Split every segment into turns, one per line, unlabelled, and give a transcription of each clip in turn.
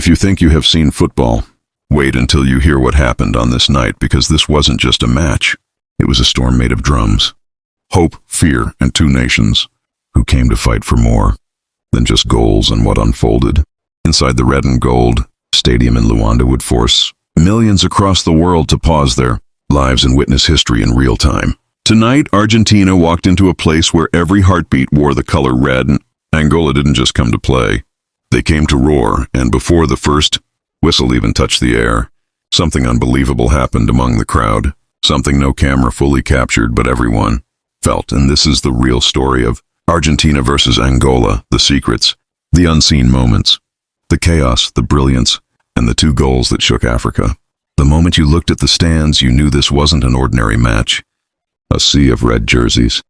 If you think you have seen football, wait until you hear what happened on this night, because this wasn't just a match. It was a storm made of drums, hope, fear, and two nations who came to fight for more than just goals. And what unfolded inside the red and gold stadium in Luanda would force millions across the world to pause their lives and witness history in real time. Tonight, Argentina walked into a place where every heartbeat wore the color red, and Angola didn't just come to play. They came to roar, and before the first whistle even touched the air, something unbelievable happened among the crowd. Something no camera fully captured, but everyone felt. And this is the real story of Argentina versus Angola, the secrets, the unseen moments, the chaos, the brilliance, and the two goals that shook Africa. The moment you looked at the stands, you knew this wasn't an ordinary match. A sea of red jerseys,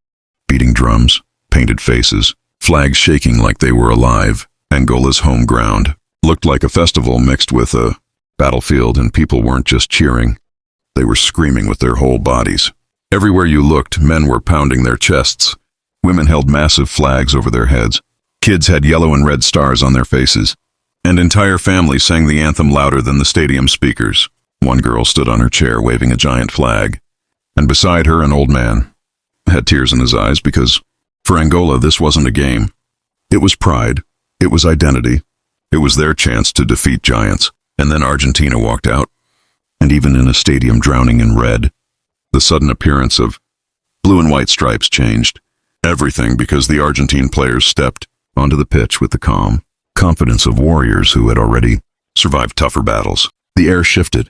beating drums, painted faces, flags shaking like they were alive. Angola's home ground looked like a festival mixed with a battlefield, and people weren't just cheering. They were screaming with their whole bodies. Everywhere you looked, men were pounding their chests. Women held massive flags over their heads. Kids had yellow and red stars on their faces. And entire families sang the anthem louder than the stadium speakers. One girl stood on her chair waving a giant flag. And beside her, an old man had tears in his eyes, because for Angola, this wasn't a game. It was pride. It was identity. It was their chance to defeat giants. And then Argentina walked out. And even in a stadium drowning in red, the sudden appearance of blue and white stripes changed everything, because the Argentine players stepped onto the pitch with the calm confidence of warriors who had already survived tougher battles. The air shifted.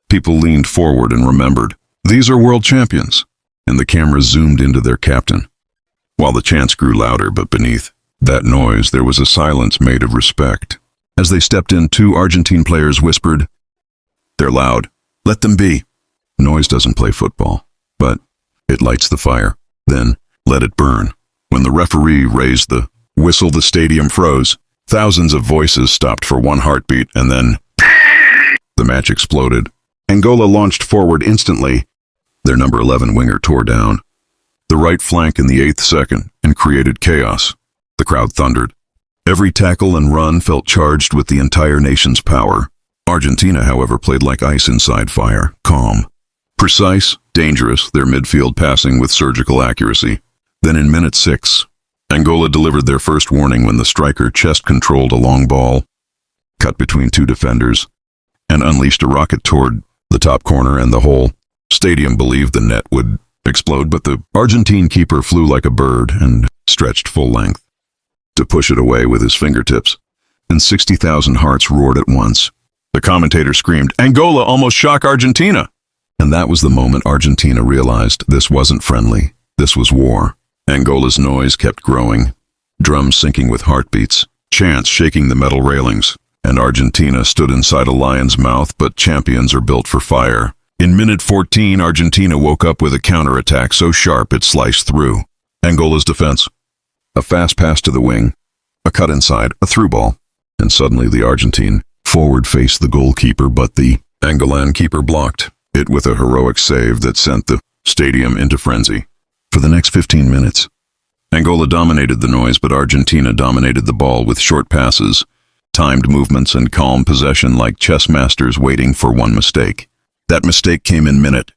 People leaned forward and remembered, these are world champions, and the camera zoomed into their captain. While the chants grew louder, but beneath that noise there was a silence made of respect. As they stepped in, two Argentine players whispered, "They're loud. Let them be." Noise doesn't play football, but it lights the fire. Then let it burn. When the referee raised the whistle, the stadium froze. Thousands of voices stopped for one heartbeat, and then the match exploded. Angola launched forward instantly. Their number 11 winger tore down the right flank in the 8th second and created chaos. The crowd thundered. Every tackle and run felt charged with the entire nation's power. Argentina, however, played like ice inside fire, calm, precise, dangerous, their midfield passing with surgical accuracy. Then in minute 6, Angola delivered their first warning when the striker chest-controlled a long ball, cut between two defenders, and unleashed a rocket toward the top corner, and the whole stadium believed the net would explode, but the Argentine keeper flew like a bird and stretched full length to push it away with his fingertips, and 60,000 hearts roared at once. The commentator screamed, "Angola almost shocked Argentina!" And that was the moment Argentina realized this wasn't friendly. This was war. Angola's noise kept growing, drums syncing with heartbeats, chants shaking the metal railings, and Argentina stood inside a lion's mouth, but champions are built for fire. In minute 14, Argentina woke up with a counterattack so sharp it sliced through Angola's defense. A fast pass to the wing, a cut inside, a through ball, and suddenly the Argentine forward faced the goalkeeper, but the Angolan keeper blocked it with a heroic save that sent the stadium into frenzy. For the next 15 minutes, Angola dominated the noise, but Argentina dominated the ball with short passes, timed movements, and calm possession like chess masters waiting for one mistake. That mistake came in minute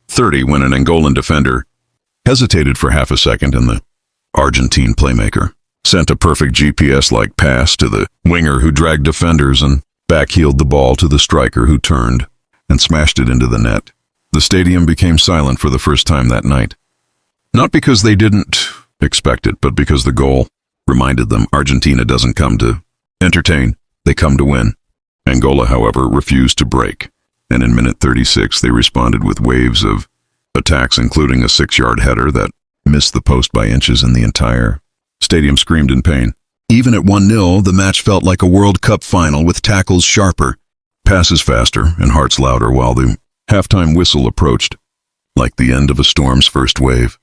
30 when an Angolan defender hesitated for half a second, and the Argentine playmaker sent a perfect GPS-like pass to the winger who dragged defenders and backheeled the ball to the striker who turned and smashed it into the net. The stadium became silent for the first time that night. Not because they didn't expect it, but because the goal reminded them Argentina doesn't come to entertain, they come to win. Angola, however, refused to break, and in minute 36 they responded with waves of attacks, including a 6-yard header that missed the post by inches, and the entire stadium screamed in pain. Even at 1-0, the match felt like a World Cup final, with tackles sharper, passes faster, and hearts louder, while the halftime whistle approached like the end of a storm's first wave.